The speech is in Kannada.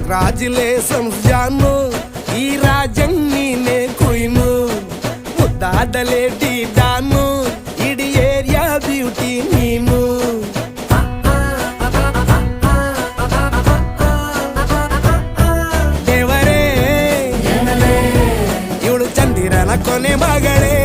ಕಂಗ್ರಾಚುಲೇಷನ್ಸ್ ಜಾನು, ಈ ರಾಜಂಗ್ ನೀನೆ ಕುಯ್ನು, ಮುದ್ದಾದ ಲೇಡಿ ಡಾನು, ಇಡೀ ಏರಿಯಾ ಬ್ಯೂಟಿ ನೀನು. ದೇವರೇ ಇವಳು ಚಂದಿರನ ಕೊನೆ ಮಗಳೇ.